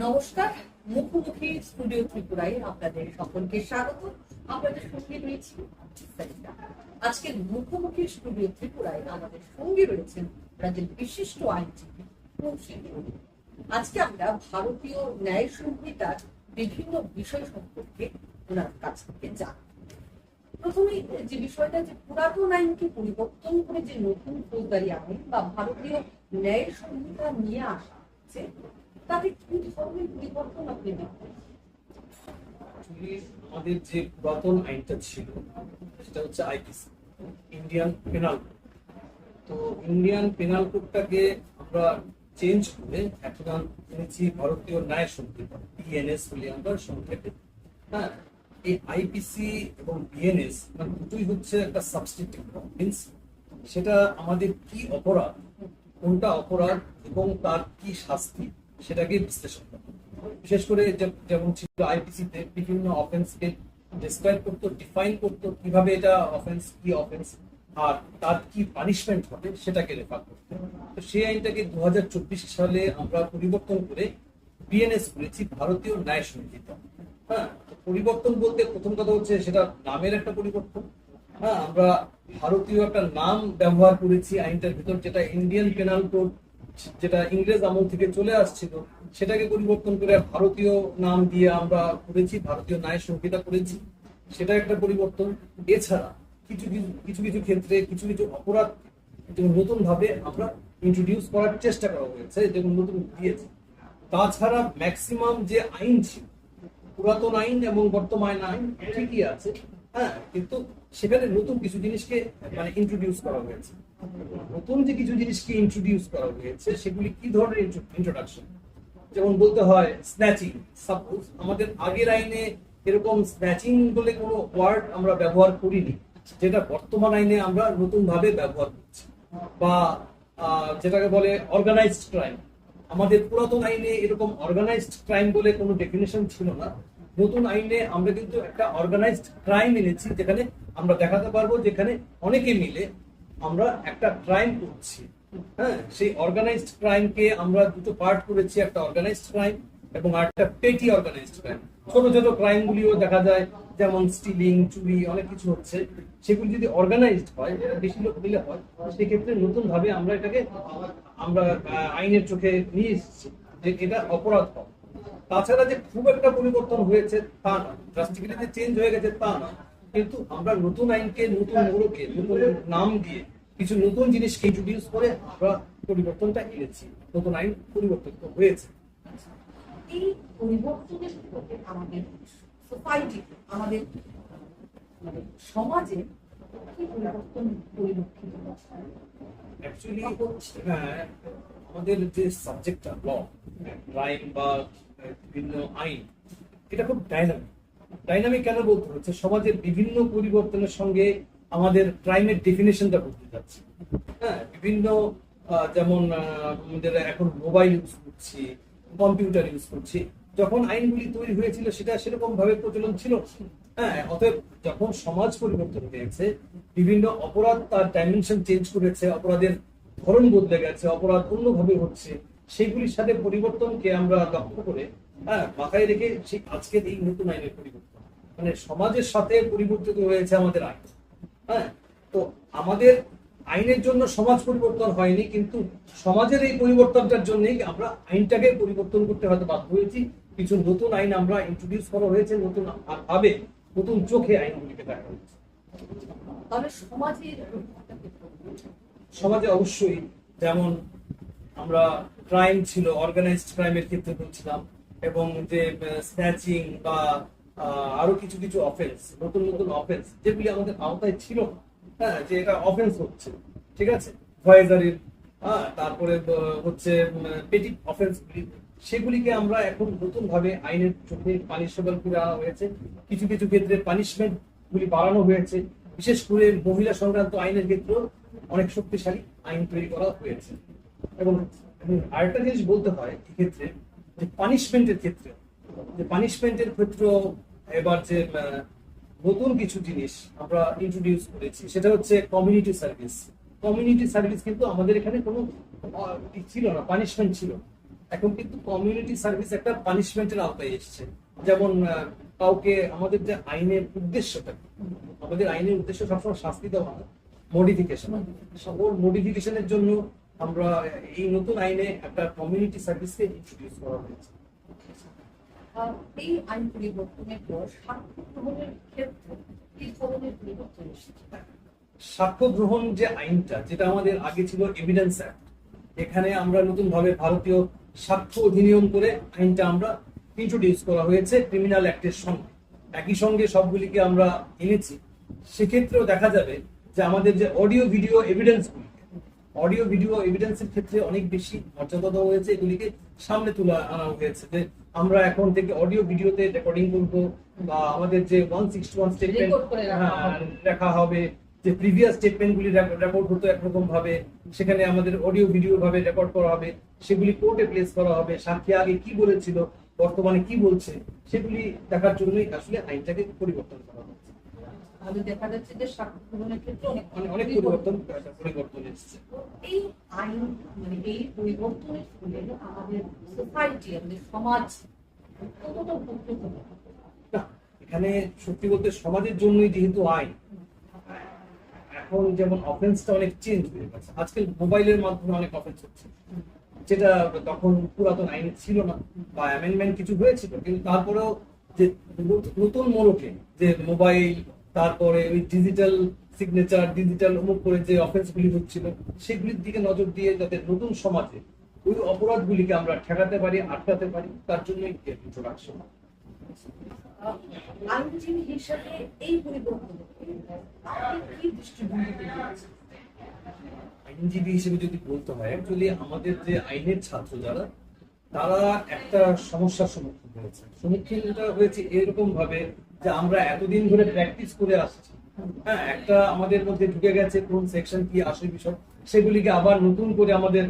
নমস্কার। মুখোমুখি স্টুডিও ত্রিপুরায় আপনাদের সকলকে স্বাগত। আপনাদের সঙ্গে রয়েছি সারিতা। আজকের মুখোমুখি স্টুডিও ত্রিপুরায় আমাদের সঙ্গে রয়েছেন রাজ্যের বিশিষ্ট আইনজীবী কৌশিক। আজকে আমরা ভারতীয় ন্যায় সংহিতার বিভিন্ন বিষয় সম্পর্কে ওনার কাছ থেকে জানব। প্রথমেই যে বিষয়টা, যে পুরাতন আইনকে পরিবর্তন করে যে নতুন ফৌজদারি আইন বা ভারতীয় ন্যায় সংহিতা নিয়ে আসা হচ্ছে, তাতে কি ধরনের পরিবর্তন আপনি দেখবেন? আমাদের যে পুরাতন আইনটা ছিল সেটা হচ্ছে আইপিসি, ইন্ডিয়ান পেনাল কোড। তো ইন্ডিয়ান পেনাল কোডটাকে আমরা চেঞ্জ করে এখন এনেছি ভারতীয় ন্যায় সংহিতা, বিএনএস বলে আমরা সংক্ষেপে। হ্যাঁ, এই আইপিসি এবং বিএনএস মানে দুটোই হচ্ছে একটা সাবস্টিটিউট মিন্স সেটা আমাদের কি অপরাধ, কোনটা অপরাধ এবং তার কি শাস্তি সেটাকে বিশ্লেষণ করে। বিশেষ করে যেমন ছিল আইপিসিতে বিভিন্ন অফেন্সকে ডেসক্রাইব করতো, ডিফাইন করতো কিভাবে এটা অফেন্স, কি অফেন্স আর তার কি পানিশমেন্ট হবে সেটাকে রেফার করতো। তো সেই আইনটাকে 2024 সালে আমরা পরিবর্তন করে বিএনএস করেছি, ভারতীয় ন্যায় সংহিতা। হ্যাঁ, পরিবর্তন বলতে প্রথম কথা হচ্ছে সেটা নামের একটা পরিবর্তন। হ্যাঁ, আমরা ভারতীয় একটা নাম ব্যবহার করেছি আইনটার ভিতর, যেটা ইন্ডিয়ান পেনাল কোড, যেটা ইংরেজ আমল থেকে চলে আসছিল, সেটাকে পরিবর্তন করে ভারতীয় নাম দিয়ে আমরা করেছি, ভারতীয় ন্যায় সংহিতা করেছি। সেটা একটা পরিবর্তন। এছাড়া কিছু কিছু কিছু ক্ষেত্রে কিছু কিছু অপরাধ যেমন নতুন ভাবে আমরা ইন্ট্রোডিউস করার চেষ্টা করা হয়েছে, যেমন নতুন দিয়েছে। তাছাড়া ম্যাক্সিমাম যে আইন ছিল, পুরাতন আইন এবং বর্তমান আইন ঠিকই আছে। হ্যাঁ, কিন্তু সেখানে নতুন কিছু জিনিসকে মানে ইন্ট্রোডিউস করা হয়েছে। নতুন যে কিছু জিনিসকে ইন্ট্রোডিউস করা হয়েছে সেগুলি কি ধরনের ইন্ট্রোডাকশন, যেমন বলতে হয় স্ন্যাচিং। সাপোজ আমাদের আগের আইনে এরকম স্ন্যাচিং বলে কোনো ওয়ার্ড আমরা ব্যবহার করিনি, যেটা বর্তমান আইনে আমরা নতুন ভাবে ব্যবহার করছি। বা যেটাকে বলে অর্গানাইজড ক্রাইম, আমাদের পুরাতন আইনে এরকম অর্গানাইজড ক্রাইম বলে কোনো ডেফিনেশন ছিল না। নতুন আইনে আমরা কিন্তু একটা অর্গানাইজড ক্রাইম এনেছি, যেখানে আমরা দেখাতে পারবো যেখানে অনেকে মিলে আমরা একটা ক্রাইম করছি। হ্যাঁ, সেই অর্গানাইজড ক্রাইমকে আমরা দুটো পার্ট করেছি, একটা অর্গানাইজড ক্রাইম এবং একটা পেটি অর্গানাইজড ক্রাইম। ছোট ছোট ক্রাইম গুলিও দেখা যায়, যেমন স্টিলিং, চুরি, অনেক কিছু হচ্ছে। সেগুলি যদি অর্গানাইজড হয়, বেশি লোক মিলে হয়, সেক্ষেত্রে নতুন ভাবে আমরা এটাকে আমরা আইনের চোখে নিয়ে এসেছি যে এটা অপরাধ হবে। তাছাড়া যে খুব একটা পরিবর্তন হয়েছে তা না, ড্রাস্টিক্যালি যে চেঞ্জ হয়ে গেছে তা না, কিন্তু আমরা নতুন আইনকে, নতুন মোড়কে, নতুন নাম দিয়ে কিছু নতুন জিনিসকে ইন্ট্রোডিউস করে আমরা পরিবর্তনটা এনেছি, নতুন আইন পরিবর্তিত হয়েছে। এই পরিবর্তনের ফলে আমাদের সোসাইটি, আমাদের মানে সমাজে কি পরিবর্তন পরিলক্ষিত হচ্ছে? অ্যাকচুয়ালি হ্যাঁ, আমাদের যে সাবজেক্টটা ল, ক্রাইম বা বিভিন্ন আইন, এটা খুব ডাইনামিক। ডাইনামিক কেন বলতে হচ্ছে, সমাজের বিভিন্ন পরিবর্তনের সঙ্গে আমাদের ক্রাইমের ডেফিনেশনটা বদলে যাচ্ছে। হ্যাঁ, বিভিন্ন যেমন আমাদের এখন মোবাইল ইউজ করছি, কম্পিউটার ইউজ করছি। যখন আইনগুলি তৈরি হয়েছিল সেটা সেরকম ভাবে প্রচলন ছিল। হ্যাঁ, অতএব যখন সমাজ পরিবর্তন হয়েছে, বিভিন্ন অপরাধ তার ডাইমেনশন চেঞ্জ করেছে, অপরাধের ধরন বদলে গেছে, অপরাধ অন্যভাবে হচ্ছে, সেগুলির সাথে পরিবর্তনকে আমরা লক্ষ্য করে মাথায় রেখে সেই আজকের এই নতুন আইনের পরিবর্তন, মানে সমাজের সাথে পরিবর্তিত হয়েছে আমাদের আইন। হ্যাঁ, তো আমাদের আইনের জন্য সমাজ পরিবর্তন হয়নি, কিন্তু সমাজের এই পরিবর্তনটার জন্যই আমরা আইনটাকে পরিবর্তন করতে হয়তো বাধ্য হয়েছি। কিছু নতুন আইন আমরা ইন্ট্রোডিউস করা হয়েছে, নতুন ভাবে, নতুন চোখে আইনগুলিকে দেখা হয়েছে। তাহলে সমাজের সমাজে অবশ্যই, যেমন আমরা ক্রাইম ছিল, অর্গানাইজড ক্রাইমের ক্ষেত্রে বলছিলাম, এবং যে স্ন্যাচিং বা আরো কিছু কিছু অফেন্স, নতুন নতুন অফেন্স যেগুলি আমাদের আওতায় ছিল। হ্যাঁ, যে এটা অফেন্স হচ্ছে, ঠিক আছে, ভয়েজারির, হ্যাঁ, তারপরে হচ্ছে পেটি অফেন্স, সেগুলিকে আমরা এখন নতুন ভাবে আইনের চোখে পানিশেবল করে আনা হয়েছে। কিছু কিছু ক্ষেত্রে পানিশমেন্ট গুলি বাড়ানো হয়েছে, বিশেষ করে মহিলা সংক্রান্ত আইনের ক্ষেত্রে অনেক শক্তিশালী আইন তৈরি করা হয়েছে। এবং আরেকটা জিনিস বলতে হয় এক্ষেত্রে, যে পানিশমেন্টের ক্ষেত্রে, এবার যে নতুন কিছু জিনিস আমরা ইন্ট্রোডিউস করেছি, সেটা হচ্ছে কমিউনিটি সার্ভিস। কমিউনিটি সার্ভিস কিন্তু আমাদের এখানে কোনো ছিল না, পানিশমেন্ট ছিল না। এখন কিন্তু কমিউনিটি সার্ভিস একটা পানিশমেন্টের আওতায় এসেছে। যেমন কাউকে আমাদের যে আইনের উদ্দেশ্যটা কি? আমাদের আইনের উদ্দেশ্য সবসময় শাস্তি দেওয়া না, মডিফিকেশন। ওর মডিফিকেশনের জন্য আমরা এই নতুন আইনে একটা কমিউনিটি সার্ভিসকে ইন্ট্রোডিউস করা হয়েছে। এই আইন পরিবর্তনের পর সাক্ষ্য গ্রহণের ক্ষেত্রে কি ধরনের পরিবর্তন এসেছে? সাক্ষ্য গ্রহণ যে আইনটা, যেটা আমাদের আগে ছিল এভিডেন্স অ্যাক্ট, এখানে আমরা নতুন ভাবে ভারতীয় সাক্ষ্য অধিনিয়ম করে আইনটা আমরা ইন্ট্রোডিউস করা হয়েছে ক্রিমিনাল অ্যাক্টের সঙ্গে। একই সঙ্গে সবগুলিকে আমরা এনেছি। সেক্ষেত্রেও দেখা যাবে যে আমাদের যে অডিও ভিডিও এভিডেন্সের ক্ষেত্রে অনেক বেশি মর্যাদা দেওয়া হয়েছে। এগুলিকে সামনে তুলে আনা হয়েছে যে আমরা এখন থেকে অডিও ভিডিওতে রেকর্ডিং করবো, বা আমাদের যে 161 স্টেটমেন্ট Record করে রাখা হবে, যে প্রিভিয়াস স্টেটমেন্ট গুলি রেকর্ড হতো একরকম ভাবে, সেখানে আমাদের অডিও ভিডিও ভাবে রেকর্ড করা হবে, সেগুলি কোর্টে প্লেস করা হবে। সাক্ষী আগে কি বলেছিল, বর্তমানে কি বলছে, সেগুলি দেখার জন্যই আসলে আইনটাকে পরিবর্তন করা হয়েছে। তাহলে দেখা যাচ্ছে যে সাক্ষ্য গ্রহণের ক্ষেত্রে অনেক পরিবর্তন এসেছে। এই আইন মানে এই পরিবর্তনের ফলে আমাদের সোসাইটি, আমাদের সমাজ কতটা উপকৃত হবে? না, এখানে সত্যি বলতে সমাজের জন্যই যেহেতু আইন, এখন যেমন অফেন্সটা অনেক চেঞ্জ হয়ে গেছে। আজকাল মোবাইলের মাধ্যমে অনেক অফেন্স হচ্ছে, যেটা তখন পুরাতন আইনে ছিল না, বা অ্যামেন্ডমেন্ট কিছু হয়েছিল, কিন্তু তারপরেও যে নতুন মোড়কে যে মোবাইল, তারপরে ওই ডিজিটাল সিগনেচার, ডিজিটাল অমুক করে যে অফেন্স গুলি হচ্ছিল, সেগুলির দিকে নজর দিয়ে যাতে নতুন সমাজে ওই অপরাধগুলিকে আমরা ঠেকাতে পারি, আটকাতে পারি, তার জন্যই ইন্ট্রোডাকশন। আইনজীবী হিসাবে এই পরিবর্তন আপনি কি দৃষ্টিভঙ্গিতে দেখছেন? আইনজীবী হিসেবে যদি বলতে হয়, অ্যাকচুয়ালি আমাদের যে আইনের ছাত্র যারা, তারা একটা সমস্যার সম্মুখীনটা হয়েছে এরকম ভাবে যে আমরা এতদিন ধরে প্র্যাকটিস করে আসছি। হ্যাঁ, একটা আমাদের মধ্যে ঢুকে গেছে কোন সেকশন কি আসল বিষয়, সেগুলিকে আবার নতুন করে আমাদের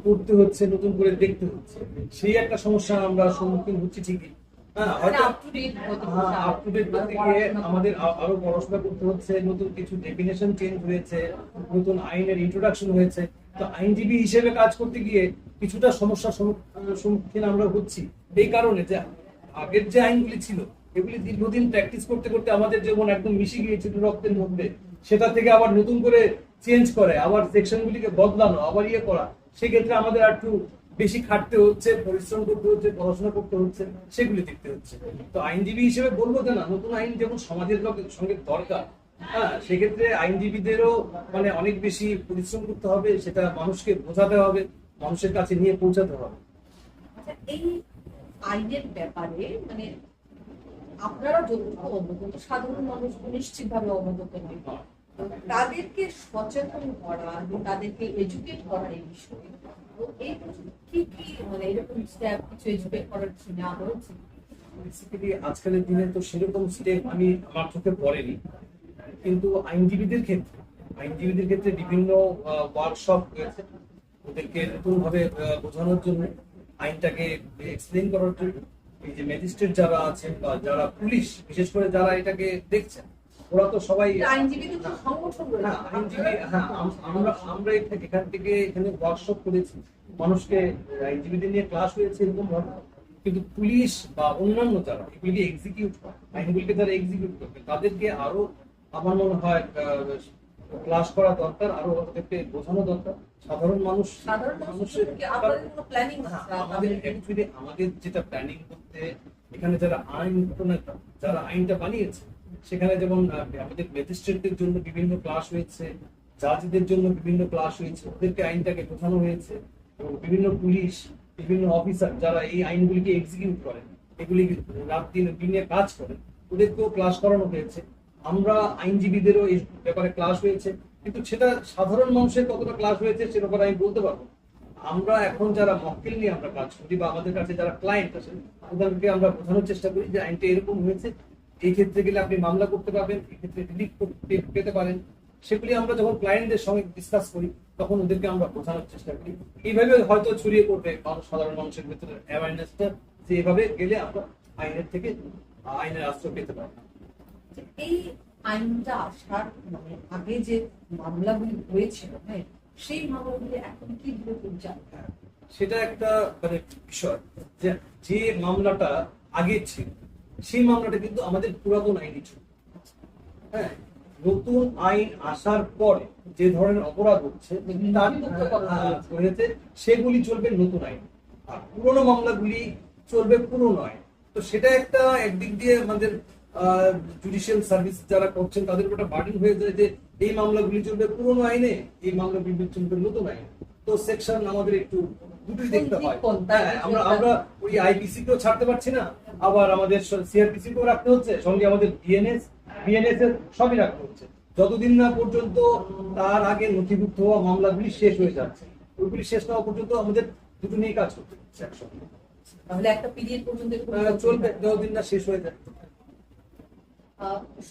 পড়তে হচ্ছে, নতুন করে দেখতে হচ্ছে। সেই একটা সমস্যা আমরা সম্মুখীন হচ্ছি ঠিকই। হ্যাঁ, হয়তো আপ টু ডেট করতে গিয়ে আমাদের আরো পড়াশোনা করতে হচ্ছে, নতুন কিছু ডেফিনেশন চেঞ্জ হয়েছে, নতুন আইনের ইন্ট্রোডাকশন হয়েছে। তো আইনজীবী হিসেবে কাজ করতে গিয়ে কিছুটা সমস্যার সম্মুখীন আমরা হচ্ছি, এই কারণে যে আগের যে আইনগুলি ছিল এগুলি দীর্ঘদিন প্র্যাকটিস করতে করতে আমাদের যেমন একদম মিশে গিয়েছিল রক্তের মধ্যে, সেটা থেকে আবার নতুন করে চেঞ্জ করে, আবার সেকশন গুলিকে বদলানো, আবার ইয়ে করা, সেক্ষেত্রে আমাদের আর একটু বেশি খাটতে হচ্ছে, পরিশ্রম করতে হচ্ছে, পড়াশোনা করতে হচ্ছে, সেগুলি দেখতে হচ্ছে। তো আইনজীবী হিসেবে বলবো যে না, নতুন আইন যেমন সমাজের সঙ্গে দরকার, হ্যাঁ, সেক্ষেত্রে আইনজীবীদেরও মানে অনেক বেশি পরিশ্রম করতে হবে, সেটা মানুষকে বোঝাতে হবে, মানুষের কাছে নিয়ে পৌঁছাতে হবে। আচ্ছা, এই আইনের ব্যাপারে মানে আপনারা যতটুকু অবগত, সাধারণ মানুষ নিশ্চিতভাবে অবগত নয়, তাদেরকে সচেতন করা, তাদেরকে এডুকেট করা এই বিষয়ে, তো এই কি কি মানে এরকম স্টেপ কিছু এডুকেট করার নেওয়া হয়েছে? বেসিক্যালি আজকালের দিনে তো সেরকম স্টেপ আমি আমার চোখে পড়েনি, কিন্তু আইনজীবীদের ক্ষেত্রে বিভিন্ন ওয়ার্কশপ হয়েছে, ওদেরকে নতুন ভাবে বোঝানোর জন্য, আইনটাকে এক্সপ্লেন করার জন্য। এই যে ম্যাজিস্ট্রেট যারা আছেন বা যারা পুলিশ, বিশেষ করে যারা এটাকে দেখছেন, ওরা তো সবাই আইনজীবীদের তো সংগঠন রয়েছে। হ্যাঁ, আইনজীবী, হ্যাঁ, আমরা এখানে ওয়ার্কশপ করেছি, মানুষকে আইনজীবীদের নিয়ে ক্লাস হয়েছে এরকম ভাবে। কিন্তু পুলিশ বা অন্যান্য যারা এগুলি এক্সিকিউট করে, আইনগুলিকে যারা এক্সিকিউট করবে, তাদেরকে আরো আমার মনে হয় ক্লাস করা দরকার, আরো ওদেরকে বোঝানো দরকার। সাধারণ মানুষের আমাদের যেটা প্ল্যানিং করতে, এখানে যারা আইন প্রণেতা, যারা আইনটা বানিয়েছে, সেখানে যেমন আমাদের ম্যাজিস্ট্রেটদের জন্য বিভিন্ন ক্লাস হয়েছে, জাজদের জন্য বিভিন্ন ক্লাস হয়েছে, ওদেরকে আইনটাকে বোঝানো হয়েছে, এবং বিভিন্ন পুলিশ, বিভিন্ন অফিসার যারা এই আইনগুলিকে এক্সিকিউট করেন, এগুলি রাত দিনে কাজ করেন, ওদেরকেও ক্লাস করানো হয়েছে। আমরা আইনজীবীদেরও এই ব্যাপারে ক্লাস হয়েছে, কিন্তু সেটা সাধারণ মানুষের কতটা ক্লাস হয়েছে সে ব্যাপারে আমি বলতে পারবো। আমরা এখন যারা মক্কেল নিয়ে আমরা কাজ করি, বা আমাদের কাছে যারা ক্লায়েন্ট আছেন, ওদেরকে আমরা বোঝানোর চেষ্টা করি যে আইনটা এরকম হয়েছে, এই ক্ষেত্রে গেলে আপনি মামলা করতে পারবেন, এই ক্ষেত্রে রিলিফ পেতে পারেন। সেগুলি আমরা যখন ক্লায়েন্টদের সঙ্গে ডিসকাস করি, তখন ওদেরকে আমরা বোঝানোর চেষ্টা করি। এইভাবে হয়তো ছড়িয়ে পড়বে সাধারণ মানুষের ভেতরে অ্যাওয়ারনেসটা, যে এভাবে গেলে আমরা আইনের আশ্রয় পেতে পারি। এই আইনটা আসার মানে আগে যে মামলাগুলি হয়েছিল, হ্যাঁ, সেই মামলাগুলি এখন কি পরিচালিত? সেটা একটা মানে বিষয়, যে যে মামলাটা আগে ছিল সেই মামলাটা কিন্তু আমাদের পুরাতন আইনই ছিল। হ্যাঁ, নতুন আইন আসার পরে যে ধরনের অপরাধ হচ্ছে হয়েছে সেগুলি চলবে নতুন আইন, আর পুরোনো মামলাগুলি চলবে পুরোনো আইন। তো সেটা একটা একদিক দিয়ে আমাদের জুডিশিয়াল সার্ভিস যারা করছেন তাদের উপর একটা বার্ডেন হয়ে যায় যে এই মামলাগুলি চলবে পুরোনো আইনে, এই মামলাগুলি চলবে নতুন আইনে। তো সেকশন আমাদের একটু দুটোই দেখতে হয়। হ্যাঁ, আমরা ওই আইপিসি কেও ছাড়তে পারছি না, আবার আমাদের সিআরপিসি কেও রাখতে হচ্ছে, সঙ্গে আমাদের বিএনএস এর সবই রাখতে হচ্ছে, যতদিন না পর্যন্ত তার আগে নথিভুক্ত হওয়া মামলাগুলি শেষ হয়ে যাচ্ছে। ওইগুলি শেষ না হওয়া পর্যন্ত আমাদের দুটো নিয়ে কাজ করতে হচ্ছে একসঙ্গে। তাহলে একটা পিরিয়ড পর্যন্ত চলবে যতদিন না শেষ হয়ে যায়।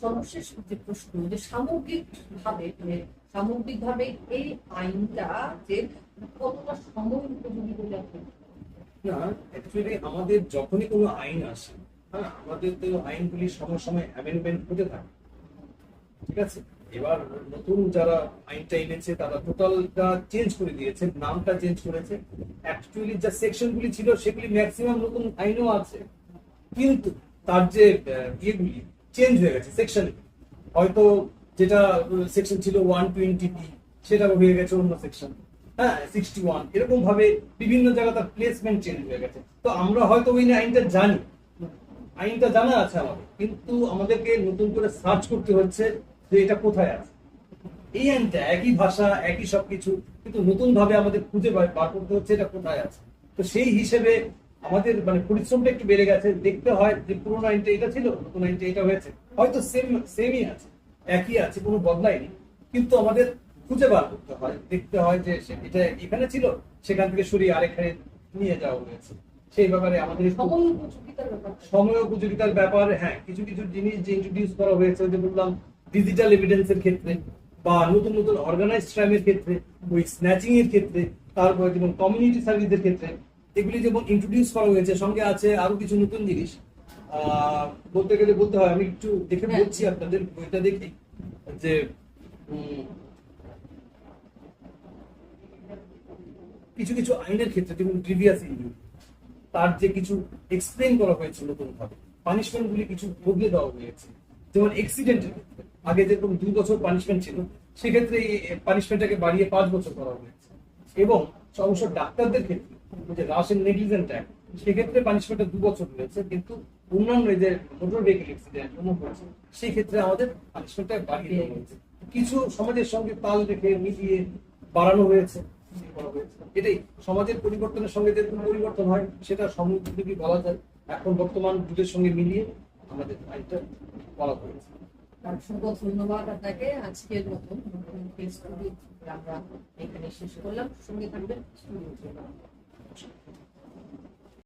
সর্বশেষ যে প্রশ্ন, যে সামগ্রিকভাবে এই আইনটা যে কতটা সময় উপযোগী বলে আপনি? না, অ্যাকচুয়ালি আমাদের যখনই কোনো আইন আসে, হ্যাঁ, আমাদের তো আইনগুলি সময় সময় অ্যামেন্ডমেন্ট হতে থাকে, ঠিক আছে। এবার নতুন যারা আইনটা এনেছে তারা টোটালটা চেঞ্জ করে দিয়েছে, নামটা চেঞ্জ করেছে। অ্যাকচুয়ালি যা সেকশনগুলি ছিল সেগুলি ম্যাক্সিমাম নতুন আইনও আছে, কিন্তু তার যে ইয়েগুলি চেঞ্জ হয়ে গেছে সেকশন। হয়তো যেটা সেকশন ছিল 120B সেটা হয়ে গেছে অন্য সেকশন, হ্যাঁ 61, এরকম ভাবে বিভিন্ন জায়গায় তার প্লেসমেন্ট চেঞ্জ হয়ে গেছে। তো আমরা হয়তো ওই আইনটা জানি, আইনটা জানা আছে আমাদের, কিন্তু আমাদেরকে নতুন করে সার্চ করতে হচ্ছে যে এটা কোথায় আছে। এই আইনটা একই ভাষা একই সবকিছু, কিন্তু নতুন ভাবে আমাদের খুঁজে বার করতে হচ্ছে এটা কোথায় আছে। তো সেই হিসেবে আমাদের মানে পরিশ্রমটা একটু বেড়ে গেছে। দেখতে হয় যে পুরোনো আইনটা এটা ছিল, নতুন আইনটা এটা হয়েছে, হয়তো সেমই আছে, একই আছে, কোনো বদলায়নি, কিন্তু আমাদের খুঁজে বার করতে হয়, দেখতে হয় যে এটা এখানে ছিল, সেখান থেকে সরিয়ে আরেকখানে নিয়ে যাওয়া হয়েছে। সেই ব্যাপারে আমাদের সময় উপযোগিতার ব্যাপার, হ্যাঁ, কিছু কিছু জিনিস যে ইন্ট্রোডিউস করা হয়েছে, যে বললাম ডিজিটাল এভিডেন্সের ক্ষেত্রে বা নতুন নতুন অর্গানাইজড ক্রাইমের ক্ষেত্রে, ওই স্ন্যাচিং এর ক্ষেত্রে, তারপরে যেমন কমিউনিটি সার্ভিসের ক্ষেত্রে, এগুলি যেমন ইন্ট্রোডিউস করা হয়েছে, সঙ্গে আছে আরো কিছু নতুন জিনিস। বলতে গেলে বলতে হয়, আমি একটু দেখে বলছি আপনাদের, বইটা দেখি যে কিছু কিছু আইনের ক্ষেত্রে যেমন প্রিভিয়াস ইনজুরি, তার যে কিছু এক্সপ্লেন করা হয়েছে নতুন ভাবে, পানিশমেন্ট গুলি কিছু বদলে দেওয়া হয়েছে। যেমন এক্সিডেন্টের ক্ষেত্রে আগে যেরকম 2 বছর পানিশমেন্ট ছিল, সেক্ষেত্রে এই পানিশমেন্টটাকে বাড়িয়ে 5 বছর করা হয়েছে। এবং অবশ্য ডাক্তারদের ক্ষেত্রে যে রাশ এন্ড নেগলিজেন্ট অ্যাক্ট, সেক্ষেত্রে পানিশমেন্টটা 2 বছর হয়েছে, কিন্তু অন্যান্য যে মোটর ভেহিকল অ্যাক্সিডেন্ট হয়েছে সেই ক্ষেত্রে আমাদের পানিশমেন্টটা বাড়িয়ে দেওয়া হয়েছে। কিছু সমাজের সঙ্গে তাল রেখে মিলিয়ে বাড়ানো হয়েছে, এটাই সমাজের পরিবর্তনের সঙ্গে যে পরিবর্তন হয় সেটা সমুদ্রী বলা যায়। এখন বর্তমান যুগের সঙ্গে মিলিয়ে আমাদের আইনটা বলা হয়েছে। অসংখ্য ধন্যবাদ আপনাকে। আজকের মতন আমরা এখানে শেষ করলাম। সঙ্গে থাকবেন স্টুডিও।